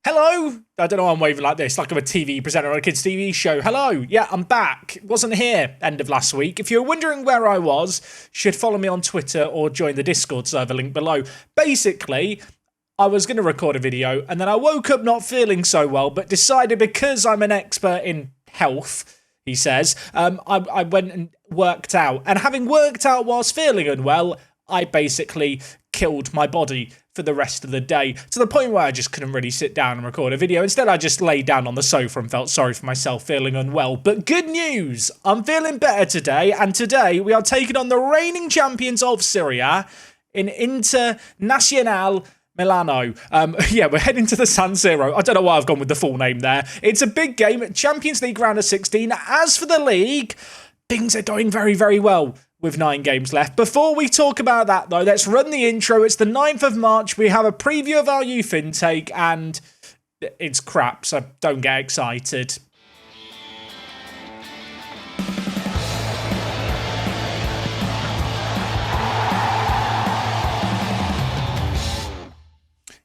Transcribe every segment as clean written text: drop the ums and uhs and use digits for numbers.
Hello? I don't know why I'm waving like this, like I'm a TV presenter on a kids' TV show. Hello? Yeah, I'm back. Wasn't here end of last week. If you're wondering where I was, you should follow me on Twitter or join the Discord server link below. Basically, I was going to record a video and then I woke up not feeling so well, but decided because I'm an expert in health, he says, I went and worked out. And having worked out whilst feeling unwell, I basically killed my body for the rest of the day, to the point where I just couldn't really sit down and record a video. Instead, I just laid down on the sofa and felt sorry for myself feeling unwell. But good news, I'm feeling better today, and today we are taking on the reigning champions of Syria in Internazionale Milano. We're heading to the San Siro. I don't know why I've gone with the full name there. It's a big game, Champions League round of 16. As for the league, things are going very, very well with 9 games left. Before we talk about that, though, let's run the intro. It's the 9th of March. We have a preview of our youth intake, and it's crap, so don't get excited.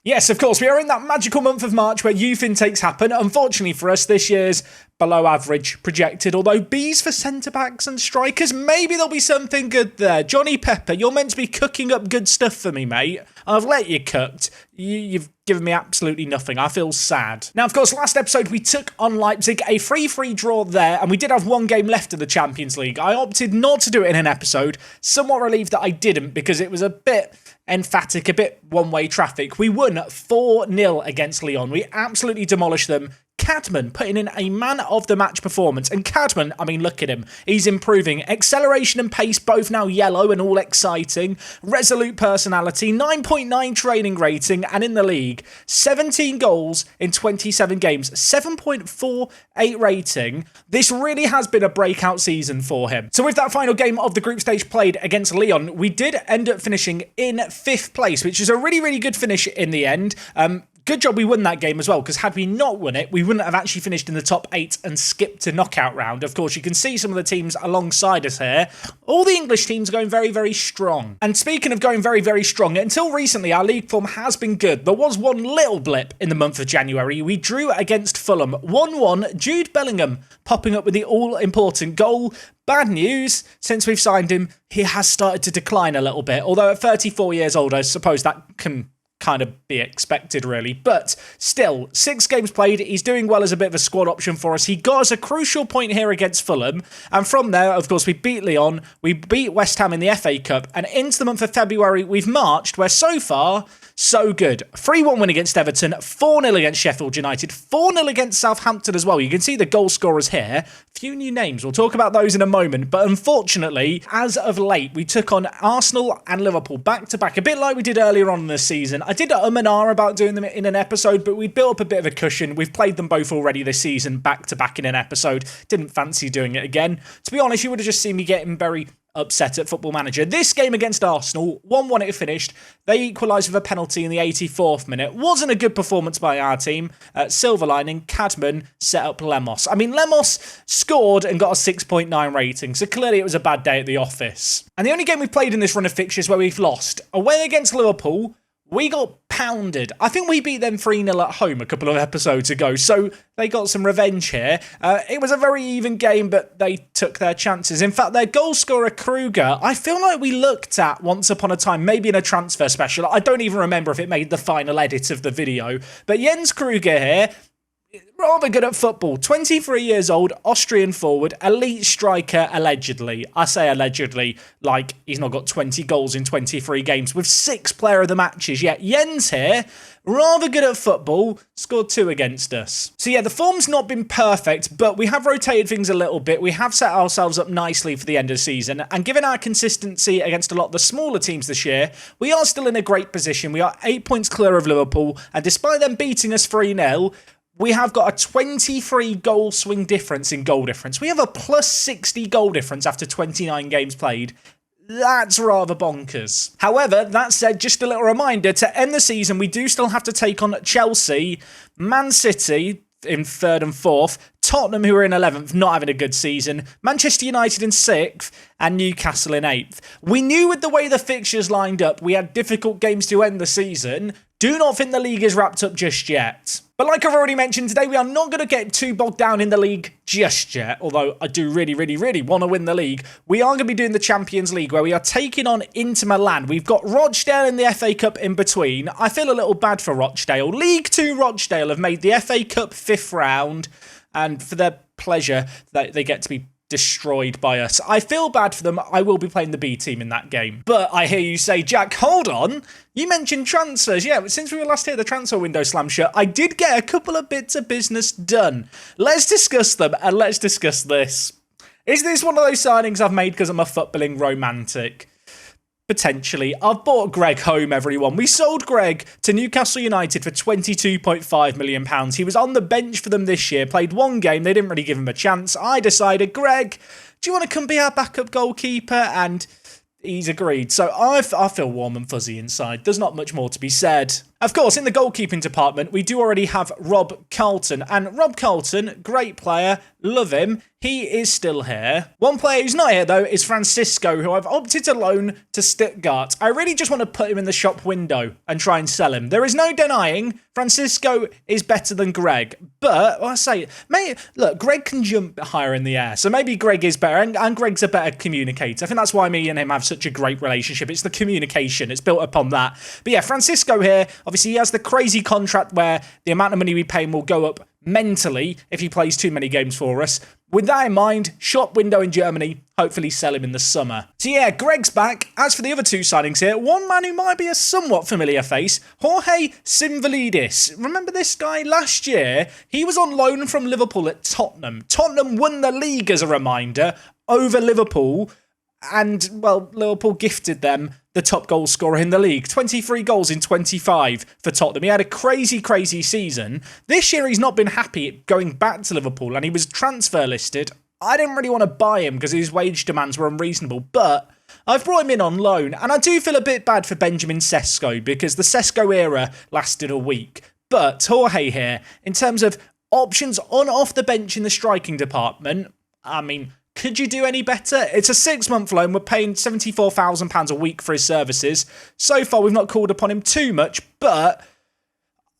Yes, of course, we are in that magical month of March where youth intakes happen. Unfortunately for us, this year's below average projected, although B's for centre-backs and strikers, maybe there'll be something good there. Johnny Pepper, you're meant to be cooking up good stuff for me, mate. I've let you cooked. You've given me absolutely nothing. I feel sad. Now, of course, last episode we took on Leipzig, a free draw there, and we did have 1 game left of the Champions League. I opted not to do it in an episode, somewhat relieved that I didn't because it was a bit emphatic, a bit one-way traffic. We won 4-0 against Lyon. We absolutely demolished them. Cadman putting in a man-of-the-match performance. And Cadman, I mean, look at him. He's improving. Acceleration and pace, both now yellow and all exciting. Resolute personality, 9.9 training rating, and in the league, 17 goals in 27 games, 7.48 rating. This really has been a breakout season for him. So with that final game of the group stage played against Lyon, we did end up finishing in 5th place, which is a really, really good finish in the end. Good job we won that game as well, because had we not won it, we wouldn't have actually finished in the top 8 and skipped to knockout round. Of course, you can see some of the teams alongside us here. All the English teams are going very, very strong. And speaking of going very, very strong, until recently, our league form has been good. There was one little blip in the month of January. We drew against Fulham 1-1, Jude Bellingham popping up with the all-important goal. Bad news, since we've signed him, he has started to decline a little bit. Although at 34 years old, I suppose that can kind of be expected, really. But still, 6 games played, he's doing well as a bit of a squad option for us. He got us a crucial point here against Fulham, and from there, of course, we beat Lyon, we beat West Ham in the FA Cup, and into the month of February, we've marched, where so far, so good. 3-1 win against Everton, 4-0 against Sheffield United, 4-0 against Southampton as well. You can see the goal scorers here. Few new names. We'll talk about those in a moment. But unfortunately, as of late, we took on Arsenal and Liverpool back-to-back, a bit like we did earlier on in the season. I did and ah about doing them in an episode, but we built up a bit of a cushion. We've played them both already this season, back-to-back in an episode. Didn't fancy doing it again. To be honest, you would have just seen me getting very upset at Football Manager. This game against Arsenal, 1-1 it finished. They equalised with a penalty in the 84th minute. Wasn't a good performance by our team. Silver lining, Cadman set up Lemos. I mean, Lemos scored and got a 6.9 rating, so clearly it was a bad day at the office. And the only game we've played in this run of fixtures where we've lost, away against Liverpool, we got pounded. I think we beat them 3-0 at home a couple of episodes ago, so they got some revenge here. It was a very even game, but they took their chances. In fact, their goal scorer, Kruger, I feel like we looked at once upon a time, maybe in a transfer special. I don't even remember if it made the final edit of the video. But Jens Kruger here, rather good at football. 23 years old, Austrian forward, elite striker, allegedly. I say allegedly, like he's not got 20 goals in 23 games with 6 player of the matches yet. Jens here, rather good at football, scored 2 against us. So yeah, the form's not been perfect, but we have rotated things a little bit. We have set ourselves up nicely for the end of the season, and given our consistency against a lot of the smaller teams this year, we are still in a great position. We are 8 points clear of Liverpool, and despite them beating us 3-0, we have got a 23 goal swing difference in goal difference. We have a plus 60 goal difference after 29 games played. That's rather bonkers. However, that said, just a little reminder, to end the season, we do still have to take on Chelsea, Man City in 3rd and 4th, Tottenham, who are in 11th, not having a good season, Manchester United in 6th, and Newcastle in 8th. We knew with the way the fixtures lined up, we had difficult games to end the season. Do not think the league is wrapped up just yet. But like I've already mentioned today, we are not going to get too bogged down in the league just yet, although I do really want to win the league. We are going to be doing the Champions League, where we are taking on Inter Milan. We've got Rochdale in the FA Cup in between. I feel a little bad for Rochdale. League 2 Rochdale have made the FA Cup 5th round, and for their pleasure, they get to be destroyed by us. I feel bad for them. I will be playing the B team in that game. But I hear you say, Jack, hold on. You mentioned transfers. Yeah, since we were last here, the transfer window slam shut, I did get a couple of bits of business done. Let's discuss them, and let's discuss this. Is this one of those signings I've made because I'm a footballing romantic? Potentially. I've bought Greg home, everyone. We sold Greg to Newcastle United for £22.5 million. He was on the bench for them this year, played one game, they didn't really give him a chance. I decided, Greg, do you want to come be our backup goalkeeper? And he's agreed. So I feel warm and fuzzy inside. There's not much more to be said. Of course, in the goalkeeping department, we do already have Rob Carlton. And Rob Carlton, great player, love him. He is still here. One player who's not here, though, is Francisco, who I've opted to loan to Stuttgart. I really just want to put him in the shop window and try and sell him. There is no denying Francisco is better than Greg. But, I say, look, Greg can jump higher in the air. So maybe Greg is better, and Greg's a better communicator. I think that's why me and him have such a great relationship. It's the communication. It's built upon that. But yeah, Francisco here, obviously he has the crazy contract where the amount of money we pay him will go up mentally if he plays too many games for us. With that in mind, shop window in Germany, hopefully sell him in the summer. So yeah, Greg's back. As for the other two signings here, one man who might be a somewhat familiar face, Jorge Simvalidis. Remember this guy last year? He was on loan from Liverpool at Tottenham. Tottenham won the league, as a reminder, over Liverpool. And, well, Liverpool gifted them the top goal scorer in the league. 23 goals in 25 for Tottenham. He had a crazy season. This year he's not been happy going back to Liverpool, and he was transfer listed. I didn't really want to buy him because his wage demands were unreasonable, but I've brought him in on loan, and I do feel a bit bad for Benjamin Sesko because the Sesko era lasted a week. But Jorge here, in terms of options on off the bench in the striking department, I mean, could you do any better? It's a 6-month loan. We're paying £74,000 a week for his services. So far, we've not called upon him too much, but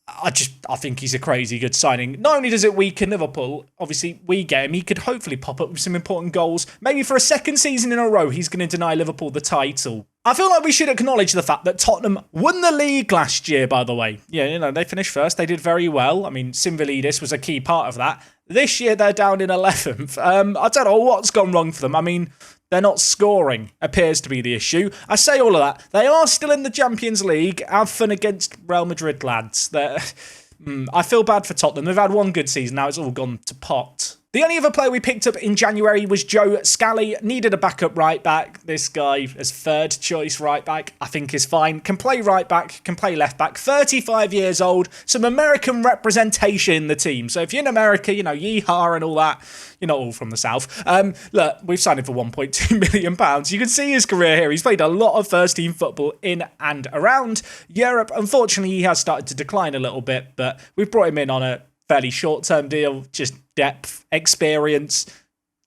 I think he's a crazy good signing. Not only does it weaken Liverpool, obviously we get him, he could hopefully pop up with some important goals. Maybe for a second season in a row, he's going to deny Liverpool the title. I feel like we should acknowledge the fact that Tottenham won the league last year, by the way. Yeah, you know, they finished first. They did very well. I mean, Simvalidis was a key part of that. This year, they're down in 11th. I don't know what's gone wrong for them. I mean, they're not scoring, appears to be the issue. I say all of that. They are still in the Champions League. Have fun against Real Madrid, lads. I feel bad for Tottenham. They've had one good season. Now it's all gone to pot. The only other player we picked up in January was Joe Scally. Needed a backup right back. This guy as third choice right back, I think is fine. Can play right back, can play left back. 35 years old. Some American representation in the team. So if you're in America, you know, yeehaw and all that, you're not all from the South. Look, we've signed him for £1.2 million. You can see his career here. He's played a lot of first team football in and around Europe. Unfortunately, he has started to decline a little bit, but we've brought him in on a fairly short-term deal, just depth, experience,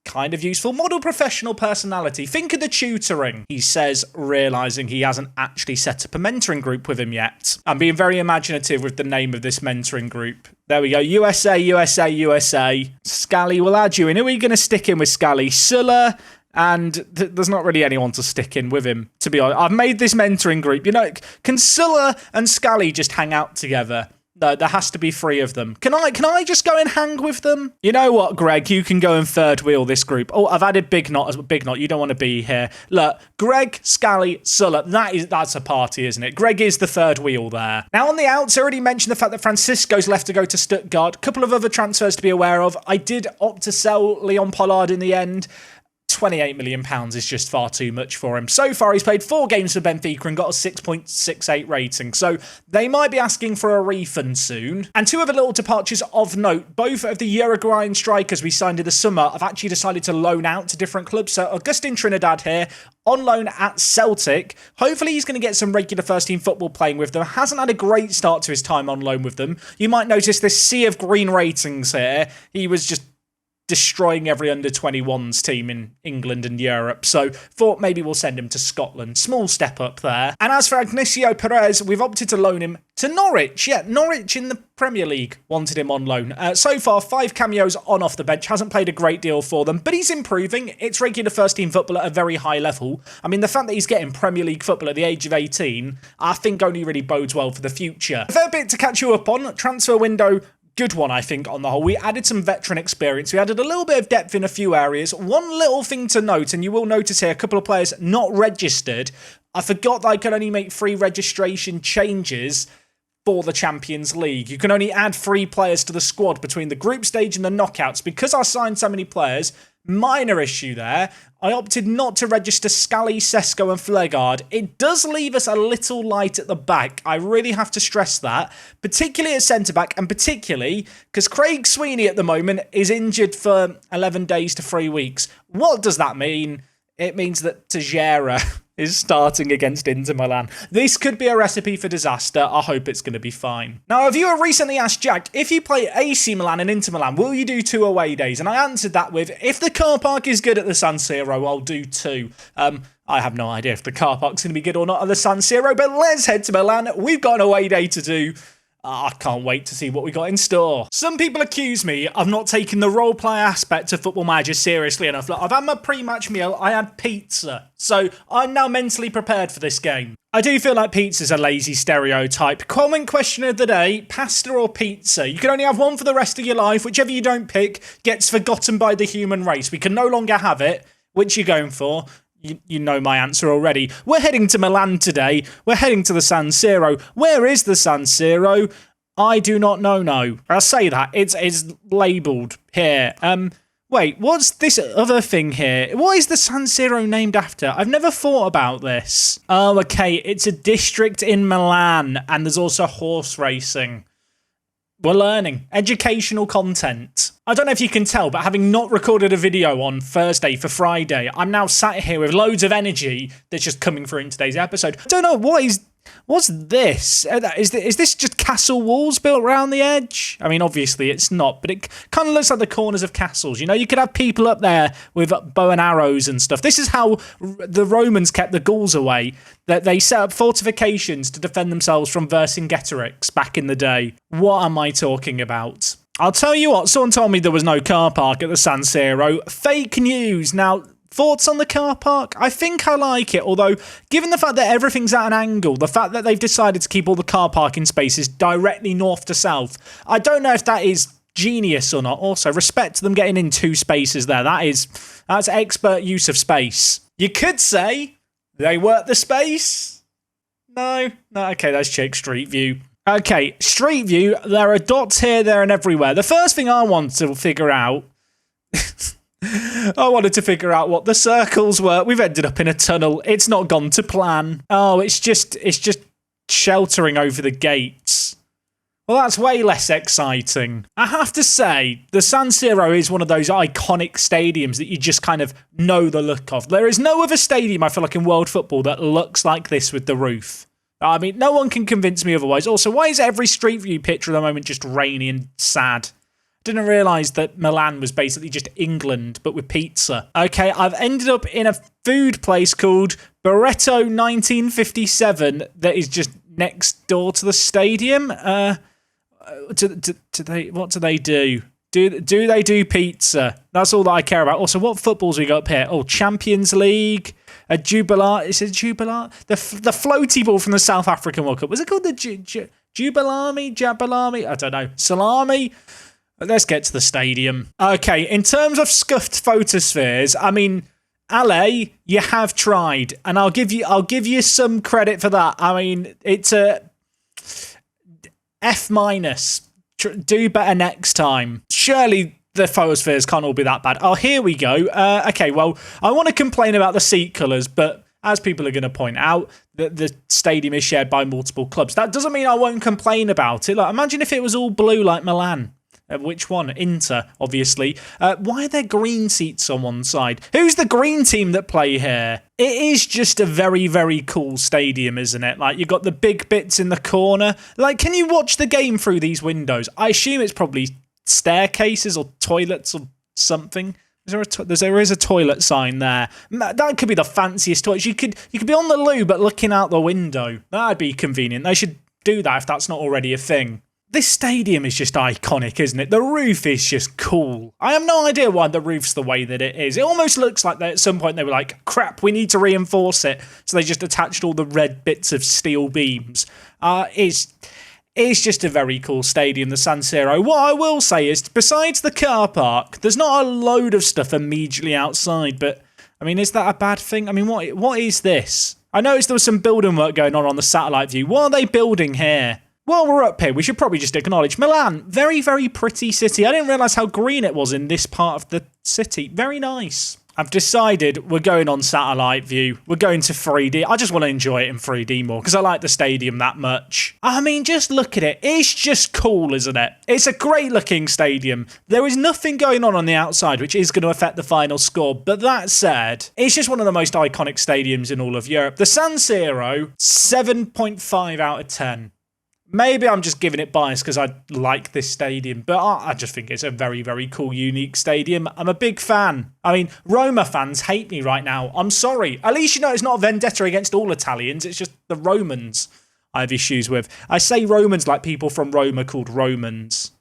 kind of useful. Model professional personality. Think of the tutoring, he says, realising he hasn't actually set up a mentoring group with him yet. I'm being very imaginative with the name of this mentoring group. There we go. USA. Scally, we'll add you in. Who are you going to stick in with Scally? Sulla. And there's not really anyone to stick in with him, to be honest. I've made this mentoring group. You know, can Sulla and Scally just hang out together? No, there has to be 3 of them. Can I just go and hang with them? You know what, Greg? You can go and third wheel this group. Oh, I've added Big Knot as Big Knot. You don't want to be here. Look, Greg, Scally, Sulla. That's a party, isn't it? Greg is the third wheel there. Now, on the outs, I already mentioned the fact that Francisco's left to go to Stuttgart. A couple of other transfers to be aware of. I did opt to sell Leon Pollard in the end. £28 million is just far too much for him. So far, he's played 4 games for Benfica and got a 6.68 rating. So they might be asking for a refund soon. And 2 other little departures of note. Both of the Uruguayan strikers we signed in the summer have actually decided to loan out to different clubs. So Augustin Trinidad here, on loan at Celtic. Hopefully he's going to get some regular first-team football playing with them. Hasn't had a great start to his time on loan with them. You might notice this sea of green ratings here. He was just destroying every under-21s team in England and Europe. So thought maybe we'll send him to Scotland. Small step up there. And as for Ignacio Perez, we've opted to loan him to Norwich. Yeah, Norwich in the Premier League wanted him on loan. So far, 5 cameos on off the bench. Hasn't played a great deal for them, but he's improving. It's regular first-team football at a very high level. I mean, the fact that he's getting Premier League football at the age of 18, I think only really bodes well for the future. A fair bit to catch you up on. Transfer window, good one, I think, on the whole. We added some veteran experience. We added a little bit of depth in a few areas. One little thing to note, and you will notice here, a couple of players not registered. I forgot that I could only make 3 registration changes for the Champions League. You can only add 3 players to the squad between the group stage and the knockouts. Because I signed so many players, minor issue there, I opted not to register Scally, Sesko and Flegard. It does leave us a little light at the back. I really have to stress that, particularly at centre-back, and particularly because Craig Sweeney at the moment is injured for 11 days to 3 weeks. What does that mean? It means that Teixeira is starting against Inter Milan. This could be a recipe for disaster. I hope it's going to be fine. Now, a viewer recently asked Jack, if you play AC Milan and Inter Milan, will you do 2 away days? And I answered that with, if the car park is good at the San Siro, I'll do 2. I have no idea if the car park's going to be good or not at the San Siro, but let's head to Milan. We've got an away day to do. I can't wait to see what we got in store. Some people accuse me of not taking the role play aspect of Football Manager seriously enough. Look, I've had my pre-match meal, I had pizza, so I'm now mentally prepared for this game. I do feel like pizza's a lazy stereotype. Comment question of the day, pasta or pizza? You can only have one for the rest of your life. Whichever you don't pick gets forgotten by the human race. We can no longer have it. Which you going for? You know my answer already. We're heading to Milan today. We're heading to the San Siro. Where is the San Siro? I do not know, no. I'll say that. It's labelled here. Wait, what's this other thing here? What is the San Siro named after? I've never thought about this. Oh, okay. It's a district in Milan, and there's also horse racing. We're learning. Educational content. I don't know if you can tell, but having not recorded a video on Thursday for Friday, I'm now sat here with loads of energy that's just coming through in today's episode. I don't know, what's this? Is this just castle walls built around the edge? I mean, obviously it's not, but it kind of looks like the corners of castles. You know, you could have people up there with bow and arrows and stuff. This is how the Romans kept the Gauls away. That they set up fortifications to defend themselves from Vercingetorix back in the day. What am I talking about? I'll tell you what, someone told me there was no car park at the San Siro. Fake news. Now, thoughts on the car park? I think I like it, although given the fact that everything's at an angle, the fact that they've decided to keep all the car parking spaces directly north to south, I don't know if that is genius or not. Also, respect to them getting in 2 spaces there. That's expert use of space. You could say they work the space. No, okay, that's check Street View. Okay, Street View, there are dots here, there, and everywhere. The first thing I want to figure out... I wanted to figure out what the circles were. We've ended up in a tunnel. It's not gone to plan. Oh, it's just sheltering over the gates. Well, that's way less exciting. I have to say, the San Siro is one of those iconic stadiums that you just kind of know the look of. There is no other stadium, I feel like, in world football that looks like this with the roof. I mean, no one can convince me otherwise. Also, why is every Street View picture at the moment just rainy and sad? Didn't realise that Milan was basically just England, but with pizza. Okay, I've ended up in a food place called Barretto 1957 that is just next door to the stadium. What do they do? Do they do pizza? That's all that I care about. Also, what footballs we got up here? Oh, Champions League, a Jubilat. Is it Jubilat? The floaty ball from the South African World Cup. Was it called the Jabalami? I don't know. Salami? Let's get to the stadium. Okay, in terms of scuffed photospheres, I mean, Ale, you have tried, and I'll give you some credit for that. I mean, it's a F-. Do better next time. Surely the photospheres can't all be that bad. Oh, here we go. Okay, well, I want to complain about the seat colours, but as people are going to point out, the stadium is shared by multiple clubs. That doesn't mean I won't complain about it. Like, imagine if it was all blue like Milan. Which one? Inter, obviously. Why are there green seats on one side? Who's the green team that play here? It is just a very, very cool stadium, isn't it? Like, you've got the big bits in the corner. Like, can you watch the game through these windows? I assume it's probably staircases or toilets or something. There is a toilet sign there. That could be the fanciest toilet. You could be on the loo but looking out the window. That'd be convenient. They should do that if that's not already a thing. This stadium is just iconic, isn't it? The roof is just cool. I have no idea why the roof's the way that it is. It almost looks like at some point they were like, crap, we need to reinforce it. So they just attached all the red bits of steel beams. It's just a very cool stadium, the San Siro. What I will say is, besides the car park, there's not a load of stuff immediately outside. But, I mean, is that a bad thing? I mean, what is this? I noticed there was some building work going on the satellite view. What are they building here? While we're up here, we should probably just acknowledge Milan. Very, very pretty city. I didn't realise how green it was in this part of the city. Very nice. I've decided we're going on satellite view. We're going to 3D. I just want to enjoy it in 3D more because I like the stadium that much. I mean, just look at it. It's just cool, isn't it? It's a great looking stadium. There is nothing going on the outside which is going to affect the final score. But that said, it's just one of the most iconic stadiums in all of Europe. The San Siro, 7.5 out of 10. Maybe I'm just giving it bias because I like this stadium, but I just think it's a very, very cool, unique stadium. I'm a big fan. I mean, Roma fans hate me right now. I'm sorry. At least you know it's not a vendetta against all Italians. It's just the Romans I have issues with. I say Romans like people from Rome are called Romans.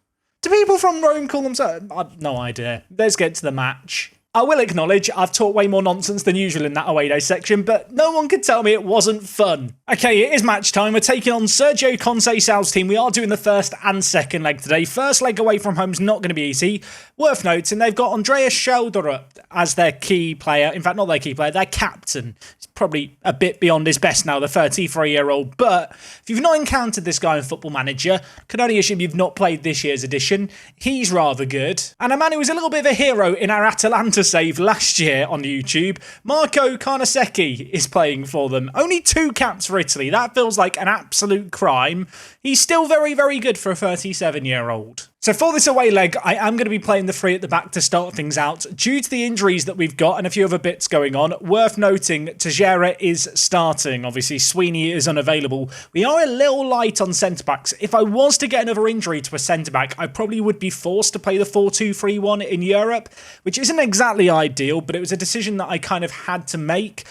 Do people from Rome call themselves? I've no idea. Let's get to the match. I will acknowledge I've talked way more nonsense than usual in that away day section, but no one could tell me it wasn't fun. Okay, it is match time. We're taking on Sergio Conceição's team. We are doing the first and second leg today. First leg away from home is not going to be easy. Worth noting, they've got Andreas Schelderer as their key player. In fact, not their key player, their captain. He's probably a bit beyond his best now, the 33-year-old. But if you've not encountered this guy in Football Manager, can only assume you've not played this year's edition. He's rather good. And a man who was a little bit of a hero in our Atalanta save last year on YouTube, Marco Carnesecchi is playing for them. Only 2 caps for Italy. That feels like an absolute crime. He's still very, very good for a 37-year-old. So for this away leg, I am going to be playing the 3 at the back to start things out. Due to the injuries that we've got and a few other bits going on, worth noting, Teixeira is starting. Obviously, Sweeney is unavailable. We are a little light on centre-backs. If I was to get another injury to a centre-back, I probably would be forced to play the 4-2-3-1 in Europe, which isn't exactly ideal, but it was a decision that I kind of had to make.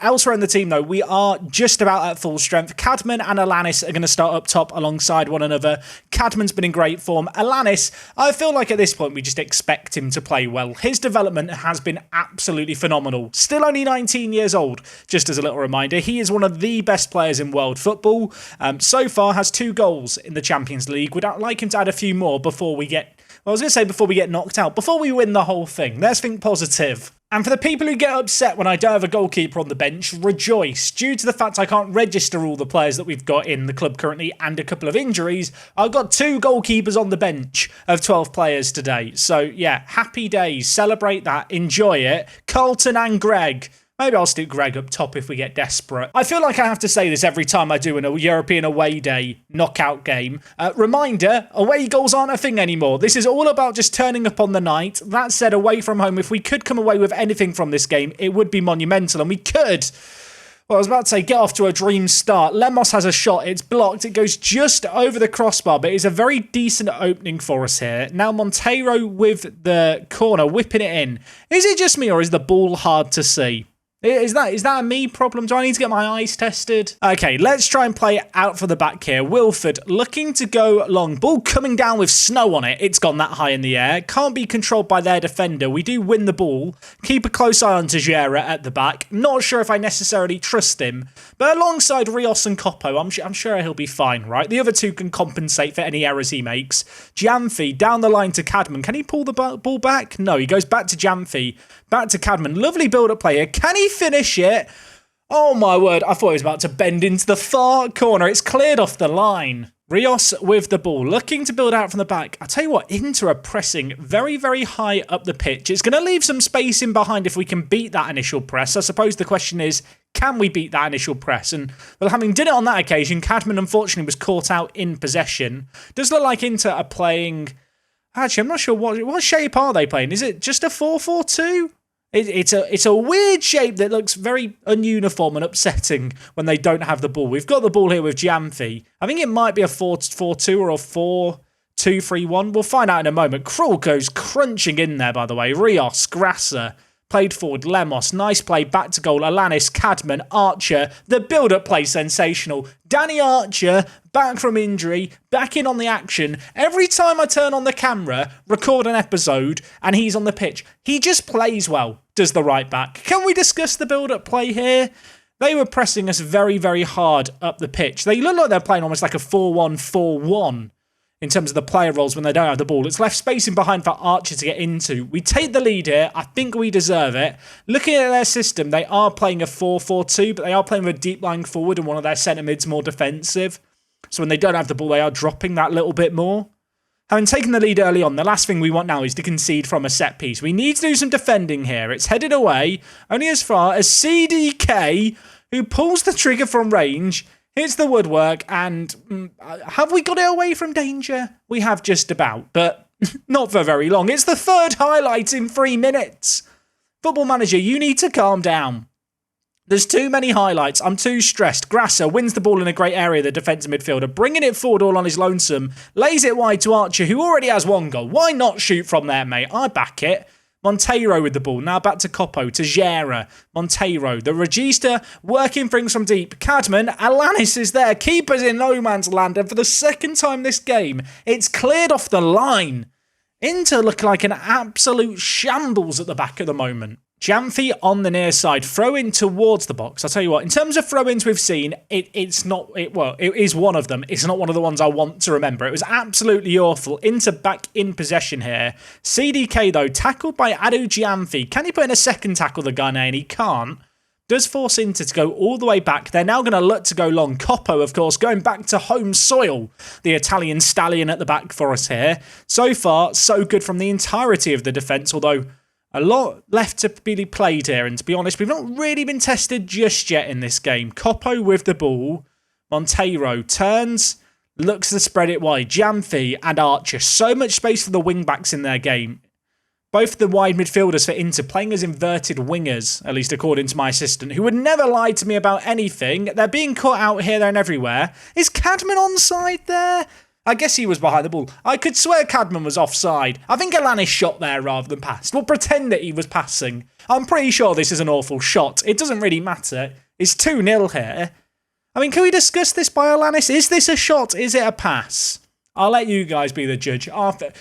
Elsewhere in the team, though, we are just about at full strength. Cadman and Alanis are going to start up top alongside one another. Cadman's been in great form. Alanis, I feel like at this point we just expect him to play well. His development has been absolutely phenomenal. Still only 19 years old, just as a little reminder. He is one of the best players in world football. So far has 2 goals in the Champions League. Would like him to add a few more before we get... Well, I was going to say before we get knocked out. Before we win the whole thing. Let's think positive. And for the people who get upset when I don't have a goalkeeper on the bench, rejoice. Due to the fact I can't register all the players that we've got in the club currently and a couple of injuries, I've got 2 goalkeepers on the bench of 12 players today. So yeah, happy days. Celebrate that. Enjoy it. Carlton and Greg. Maybe I'll stick Greg up top if we get desperate. I feel like I have to say this every time I do a European away day knockout game. Reminder, away goals aren't a thing anymore. This is all about just turning up on the night. That said, away from home, if we could come away with anything from this game, it would be monumental. And we could... Well, I was about to say, get off to a dream start. Lemos has a shot. It's blocked. It goes just over the crossbar, but it's a very decent opening for us here. Now Monteiro with the corner, whipping it in. Is it just me or is the ball hard to see? Is that a me problem? Do I need to get my eyes tested? Okay, let's try and play it out for the back here. Wilford looking to go long. Ball coming down with snow on it. It's gone that high in the air. Can't be controlled by their defender. We do win the ball. Keep a close eye on Teixeira at the back. Not sure if I necessarily trust him. But alongside Rios and Coppo, I'm sure he'll be fine, right? The other 2 can compensate for any errors he makes. Gianfi down the line to Cadman. Can he pull the ball back? No, he goes back to Gianfi. Back to Cadman. Lovely build-up play here. Can he finish it? Oh my word, I thought he was about to bend into the far corner. It's cleared off the line. Rios with the ball, looking to build out from the back. I tell you what, Inter are pressing very, very high up the pitch. It's going to leave some space in behind if we can beat that initial press. I suppose the question is, can we beat that initial press? And, well, having done it on that occasion, Cadman unfortunately was caught out in possession. Does look like Inter are playing... Actually, I'm not sure what shape are they playing. Is it just a 4-4-2? It's a weird shape that looks very ununiform and upsetting when they don't have the ball. We've got the ball here with Gianfi. I think it might be a 4-4-2 or a 2-3-1. We'll find out in a moment. Krul goes crunching in there, by the way. Rios, Grasser, played forward, Lemos, nice play, back to goal, Alanis, Cadman, Archer, the build-up play, sensational. Danny Archer, back from injury, back in on the action. Every time I turn on the camera, record an episode, and he's on the pitch, he just plays well, does the right back. Can we discuss the build-up play here? They were pressing us very, very hard up the pitch. They look like they're playing almost like a 4-1-4-1. In terms of the player roles when they don't have the ball. It's left space in behind for Archer to get into. We take the lead here. I think we deserve it. Looking at their system, they are playing a 4-4-2, but they are playing with a deep lying forward and one of their centre mids more defensive. So when they don't have the ball, they are dropping that little bit more. Having taken the lead early on, the last thing we want now is to concede from a set piece. We need to do some defending here. It's headed away, only as far as CDK, who pulls the trigger from range. Hits the woodwork, and have we got it away from danger? We have just about, but not for very long. It's the third highlight in 3 minutes. Football Manager, you need to calm down. There's too many highlights. I'm too stressed. Grasser wins the ball in a great area, the defensive midfielder, bringing it forward all on his lonesome. Lays it wide to Archer, who already has 1 goal. Why not shoot from there, mate? I back it. Monteiro with the ball. Now back to Coppo, to Gera. Monteiro. The Regista working things from deep. Cadman. Alanis is there. Keeper's in no man's land. And for the second time this game, it's cleared off the line. Inter look like an absolute shambles at the back at the moment. Jamfi on the near side, throw in towards the box. I'll tell you what, in terms of throw-ins we've seen, it is one of them. It's not one of the ones I want to remember. It was absolutely awful. Inter back in possession here. CDK, though, tackled by Adu Jamfi. Can he put in a second tackle, the Ghanaian? He can't. Does force Inter to go all the way back. They're now going to look to go long. Coppo, of course, going back to home soil. The Italian stallion at the back for us here. So far, so good from the entirety of the defence, although a lot left to be played here, and to be honest, we've not really been tested just yet in this game. Coppo with the ball. Monteiro turns, looks to spread it wide. Jamfi and Archer. So much space for the wing-backs in their game. Both the wide midfielders for Inter playing as inverted wingers, at least according to my assistant, who would never lie to me about anything. They're being caught out here, there and everywhere. Is Cadman onside there? I guess he was behind the ball. I could swear Cadman was offside. I think Alanis shot there rather than passed. We'll pretend that he was passing. I'm pretty sure this is an awful shot. It doesn't really matter. It's 2-0 here. I mean, can we discuss this by Alanis? Is this a shot? Is it a pass? I'll let you guys be the judge.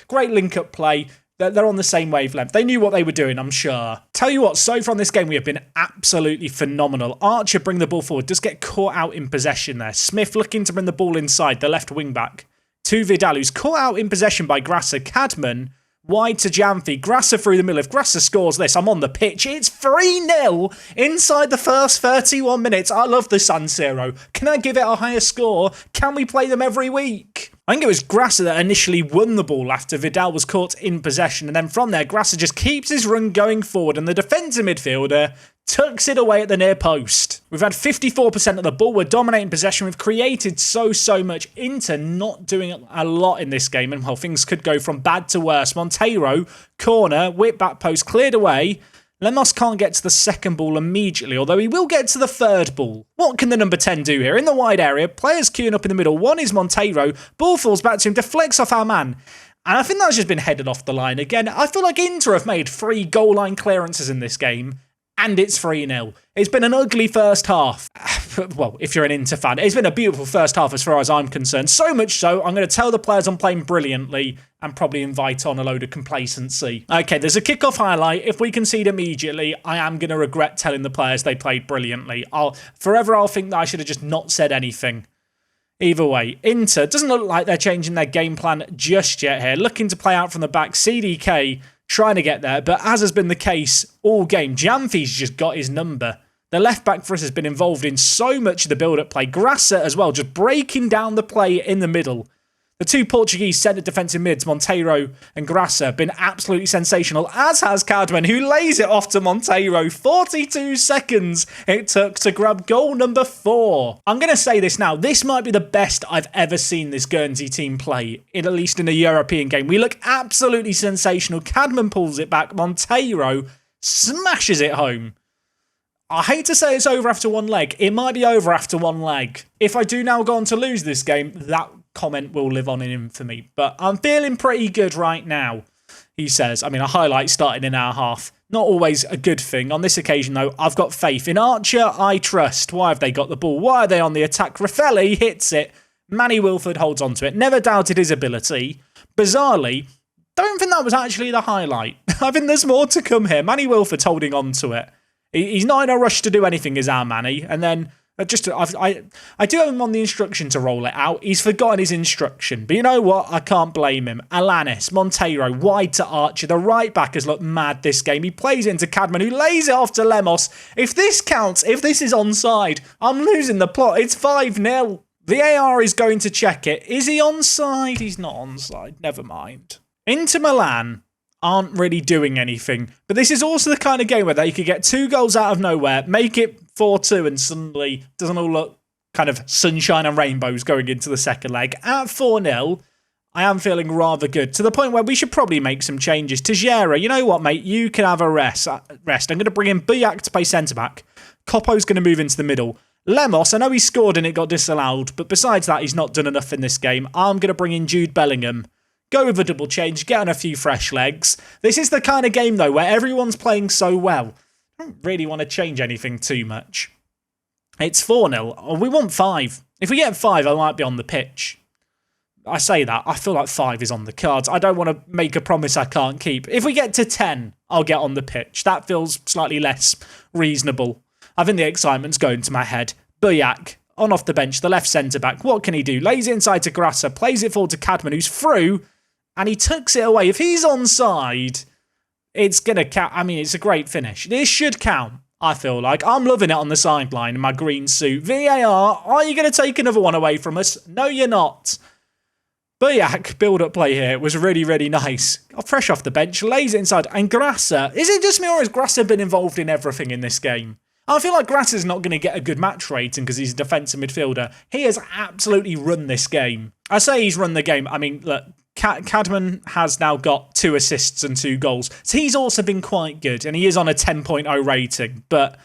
Great link-up play. They're on the same wavelength. They knew what they were doing, I'm sure. Tell you what, so far in this game, we have been absolutely phenomenal. Archer bring the ball forward. Does get caught out in possession there. Smith looking to bring the ball inside, the left wing-back. To Vidal, who's caught out in possession by Grasser. Cadman, wide to Jamfi. Grasser through the middle. If Grasser scores this, I'm on the pitch. It's 3-0 inside the first 31 minutes. I love the San Siro. Can I give it a higher score? Can we play them every week? I think it was Grasser that initially won the ball after Vidal was caught in possession. And then from there, Grasser just keeps his run going forward. And the defensive midfielder tucks it away at the near post. We've had 54% of the ball. We're dominating possession. We've created so much. Inter not doing a lot in this game. And, well, things could go from bad to worse. Monteiro, corner, whip back post, cleared away. Lemos can't get to the second ball immediately, although he will get to the third ball. What can the number 10 do here? In the wide area, players queuing up in the middle. One is Monteiro. Ball falls back to him, deflects off our man. And I think that's just been headed off the line again. I feel like Inter have made 3 goal line clearances in this game. And it's 3-0. It's been an ugly first half. Well, if you're an Inter fan, it's been a beautiful first half as far as I'm concerned. So much so, I'm going to tell the players I'm playing brilliantly and probably invite on a load of complacency. Okay, there's a kickoff highlight. If we concede immediately, I am going to regret telling the players they played brilliantly. I'll think that I should have just not said anything. Either way, Inter doesn't look like they're changing their game plan just yet here. Looking to play out from the back. CDK trying to get there, but as has been the case all game, Jamfi's just got his number. The left back for us has been involved in so much of the build-up play. Grasser as well, just breaking down the play in the middle. The 2 Portuguese centre defensive mids, Monteiro and Grasser, have been absolutely sensational, as has Cadman, who lays it off to Monteiro. 42 seconds it took to grab goal number 4. I'm going to say this now. This might be the best I've ever seen this Guernsey team play, at least in a European game. We look absolutely sensational. Cadman pulls it back. Monteiro smashes it home. I hate to say it's over after one leg. It might be over after one leg. If I do now go on to lose this game, that comment will live on in infamy. But I'm feeling pretty good right now, he says. I mean, a highlight starting in our half. Not always a good thing. On this occasion, though, I've got faith. In Archer, I trust. Why have they got the ball? Why are they on the attack? Raffelli hits it. Manny Wilford holds on to it. Never doubted his ability. Bizarrely, don't think that was actually the highlight. I think there's more to come here. Manny Wilford's holding on to it. He's not in a rush to do anything, is our Manny. And then I do have him on the instruction to roll it out. He's forgotten his instruction. But you know what? I can't blame him. Alanis, Monteiro, wide to Archer. The right back has looked mad this game. He plays it into Cadman, who lays it off to Lemos. If this counts, if this is onside, I'm losing the plot. It's 5-0. VAR is going to check it. Is he onside? He's not onside. Never mind. Inter Milan aren't really doing anything. But this is also the kind of game where they could get 2 goals out of nowhere, make it 4-2, and suddenly doesn't all look kind of sunshine and rainbows going into the second leg. At 4-0, I am feeling rather good, to the point where we should probably make some changes. Teixeira, you know what, mate? You can have a rest. I'm going to bring in Buyak to play centre-back. Koppo's going to move into the middle. Lemos, I know he scored and it got disallowed, but besides that, he's not done enough in this game. I'm going to bring in Jude Bellingham. Go with a double change, get on a few fresh legs. This is the kind of game, though, where everyone's playing so well. I don't really want to change anything too much. It's 4-0. We want 5. If we get 5, I might be on the pitch. I say that. I feel like 5 is on the cards. I don't want to make a promise I can't keep. If we get to 10, I'll get on the pitch. That feels slightly less reasonable. I think the excitement's going to my head. Buyak, on off the bench, the left centre-back. What can he do? Lays it inside to Grassa, plays it forward to Cadman, who's through, and he tucks it away. If he's onside, it's going to count. I mean, it's a great finish. This should count, I feel like. I'm loving it on the sideline in my green suit. VAR, are you going to take another one away from us? No, you're not. Buyak, build-up play here. It was really, really nice. Fresh off the bench, lays it inside. And Grassa, is it just me or has Grassa been involved in everything in this game? I feel like Grassa's not going to get a good match rating because he's a defensive midfielder. He has absolutely run this game. I say he's run the game. I mean, look, Cadman has now got 2 assists and 2 goals. So he's also been quite good, and he is on a 10.0 rating. But,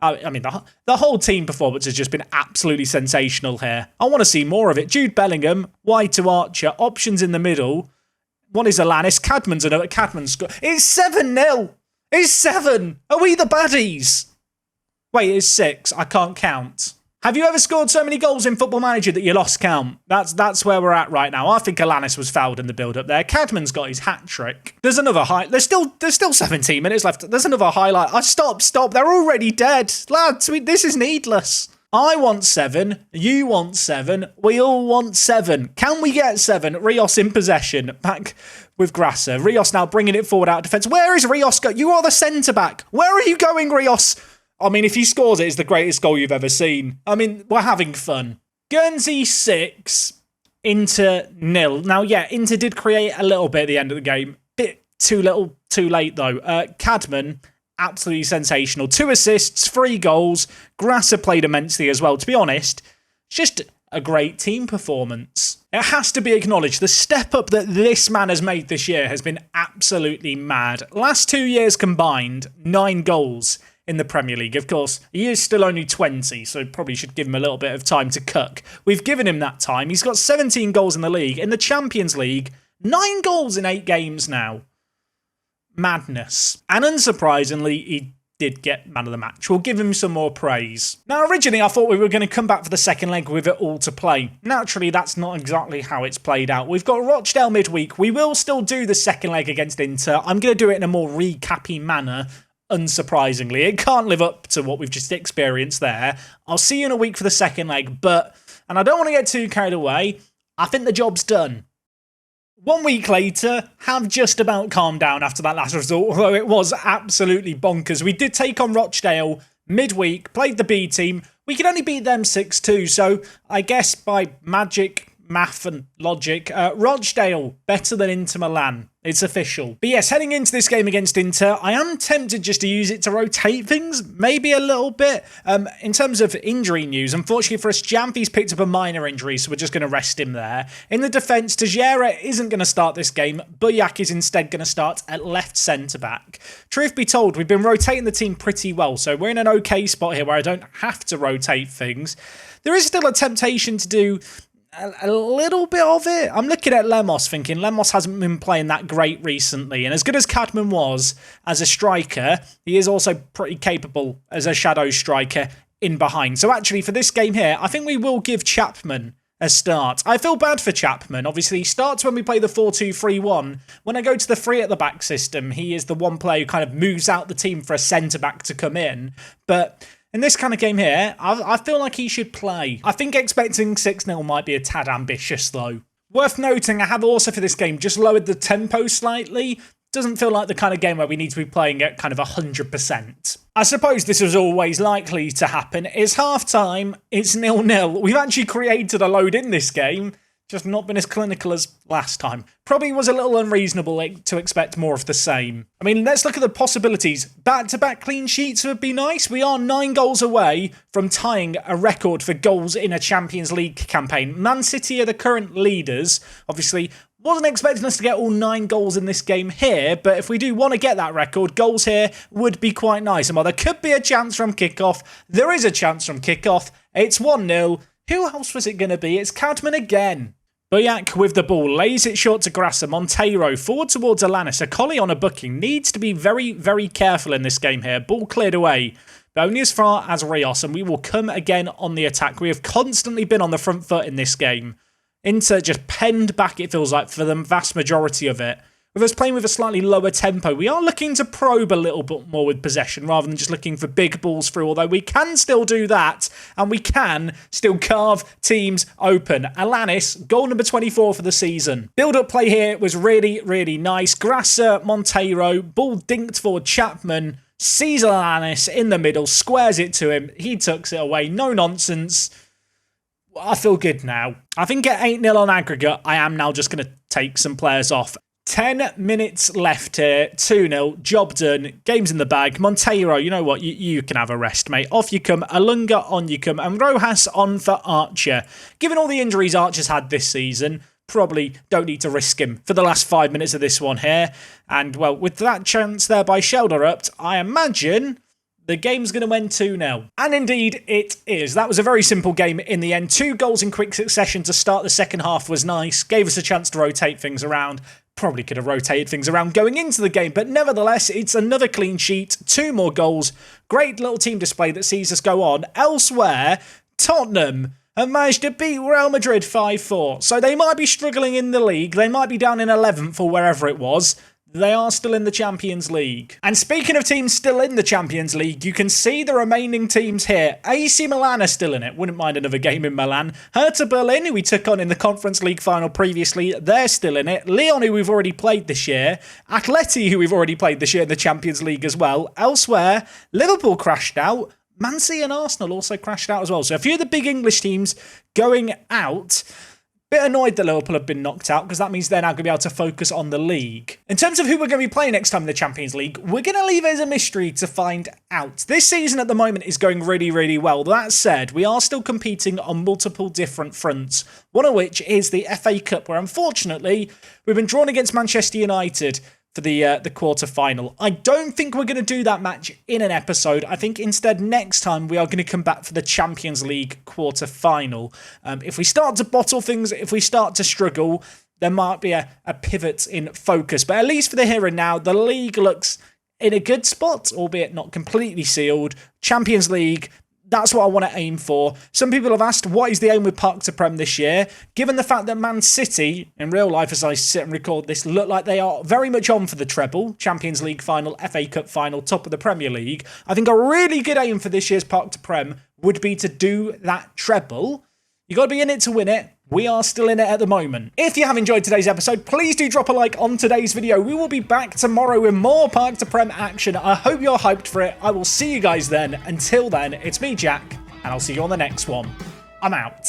I mean, the whole team performance has just been absolutely sensational here. I want to see more of it. Jude Bellingham, wide to Archer, options in the middle. One is Alanis. Cadman's scored. It's 7-0. It's 7. Are we the baddies? Wait, it's 6. I can't count. Have you ever scored so many goals in Football Manager that you lost count? That's where we're at right now. I think Alanis was fouled in the build-up there. Cadman's got his hat-trick. There's another highlight. There's still 17 minutes left. There's another highlight. Stop. They're already dead. Lads, this is needless. I want 7. You want 7. We all want 7. Can we get 7? Rios in possession. Back with Grassa. Rios now bringing it forward out of defence. Where is Rios going? You are the centre-back. Where are you going, Rios? I mean, if he scores it, it's the greatest goal you've ever seen. I mean, we're having fun. Guernsey 6, Inter 0. Now, yeah, Inter did create a little bit at the end of the game. Bit too little, too late, though. Cadman, absolutely sensational. 2 assists, 3 goals. Grassa played immensely as well. To be honest, it's just a great team performance. It has to be acknowledged. The step up that this man has made this year has been absolutely mad. Last 2 years combined, 9 goals in the Premier League. Of course, he is still only 20, so probably should give him a little bit of time to cook. We've given him that time. He's got 17 goals in the league. In the Champions League, 9 goals in 8 games now. Madness. And unsurprisingly, he did get man of the match. We'll give him some more praise. Now, originally, I thought we were going to come back for the second leg with it all to play. Naturally, that's not exactly how it's played out. We've got Rochdale midweek. We will still do the second leg against Inter. I'm going to do it in a more recappy manner. Unsurprisingly, it can't live up to what we've just experienced there. I'll see you in a week for the second leg, and I don't want to get too carried away, I think the job's done. 1 week later, have just about calmed down after that last result, although it was absolutely bonkers. We did take on Rochdale midweek, played the B team. We could only beat them 6-2, so I guess by magic, math and logic, Rochdale better than Inter Milan. It's official. But yes, heading into this game against Inter, I am tempted just to use it to rotate things, maybe a little bit. In terms of injury news, unfortunately for us, Janfi's picked up a minor injury, so we're just going to rest him there. In the defence, Teixeira isn't going to start this game. Buyak is instead going to start at left centre-back. Truth be told, we've been rotating the team pretty well, so we're in an okay spot here where I don't have to rotate things. There is still a temptation to do a little bit of it. I'm looking at Lemos thinking Lemos hasn't been playing that great recently. And as good as Cadman was as a striker, he is also pretty capable as a shadow striker in behind. So actually for this game here, I think we will give Chapman a start. I feel bad for Chapman. Obviously, he starts when we play the 4-2-3-1. When I go to the 3 at the back system, he is the one player who kind of moves out the team for a centre-back to come in. But in this kind of game here, I feel like he should play. I think expecting 6-0 might be a tad ambitious, though. Worth noting, I have also for this game just lowered the tempo slightly. Doesn't feel like the kind of game where we need to be playing at kind of 100%. I suppose this was always likely to happen. It's half-time, it's 0-0. We've actually created a load in this game, just not been as clinical as last time. Probably was a little unreasonable to expect more of the same. I mean, let's look at the possibilities. Back-to-back clean sheets would be nice. We are 9 goals away from tying a record for goals in a Champions League campaign. Man City are the current leaders. Obviously, wasn't expecting us to get all 9 goals in this game here, but if we do want to get that record, goals here would be quite nice. And while there could be a chance from kickoff, there is a chance from kickoff. It's 1-0. Who else was it going to be? It's Cadman again. Boyac with the ball, lays it short to Grassa. Monteiro forward towards Alanis. A collie on a booking. Needs to be very, very careful in this game here. Ball cleared away, but only as far as Rios, and we will come again on the attack. We have constantly been on the front foot in this game. Inter just penned back, it feels like, for the vast majority of it. With us playing with a slightly lower tempo, we are looking to probe a little bit more with possession rather than just looking for big balls through, although we can still do that, and we can still carve teams open. Alanis, goal number 24 for the season. Build-up play here was really, really nice. Grassa, Monteiro, ball dinked for Chapman, sees Alanis in the middle, squares it to him, he tucks it away, no nonsense. I feel good now. I think at 8-0 on aggregate, I am now just going to take some players off. 10 minutes left here, 2-0, job done, game's in the bag. Monteiro, you know what, you can have a rest, mate. Off you come, Alunga on you come, and Rojas on for Archer. Given all the injuries Archer's had this season, probably don't need to risk him for the last 5 minutes of this one here. And, well, with that chance there by Shelderupt, I imagine the game's going to end 2-0. And indeed, it is. That was a very simple game in the end. 2 goals in quick succession to start the second half was nice. Gave us a chance to rotate things around. Probably could have rotated things around going into the game, but nevertheless, it's another clean sheet. 2 more goals. Great little team display that sees us go on. Elsewhere, Tottenham have managed to beat Real Madrid 5-4. So they might be struggling in the league. They might be down in 11th or wherever it was. They are still in the Champions League. And speaking of teams still in the Champions League, you can see the remaining teams here. AC Milan are still in it. Wouldn't mind another game in Milan. Hertha Berlin, who we took on in the Conference League final previously, they're still in it. Lyon, who we've already played this year. Atleti, who we've already played this year in the Champions League as well. Elsewhere, Liverpool crashed out. Man City and Arsenal also crashed out as well. So a few of the big English teams going out. Bit annoyed that Liverpool have been knocked out because that means they're now going to be able to focus on the league. In terms of who we're going to be playing next time in the Champions League, we're going to leave it as a mystery to find out. This season at the moment is going really, really well. That said, we are still competing on multiple different fronts, one of which is the FA Cup, where unfortunately we've been drawn against Manchester United for the quarter-final. I don't think we're going to do that match in an episode. I think instead next time we are going to come back for the Champions League quarter-final. If we start to bottle things, if we start to struggle, there might be a pivot in focus. But at least for the here and now, the league looks in a good spot, albeit not completely sealed. Champions League, that's what I want to aim for. Some people have asked, what is the aim with Park to Prem this year? Given the fact that Man City, in real life as I sit and record this, look like they are very much on for the treble, Champions League final, FA Cup final, top of the Premier League, I think a really good aim for this year's Park to Prem would be to do that treble. You got to be in it to win it. We are still in it at the moment. If you have enjoyed today's episode, please do drop a like on today's video. We will be back tomorrow with more Park to Prem action. I hope you're hyped for it. I will see you guys then. Until then, it's me, Jack, and I'll see you on the next one. I'm out.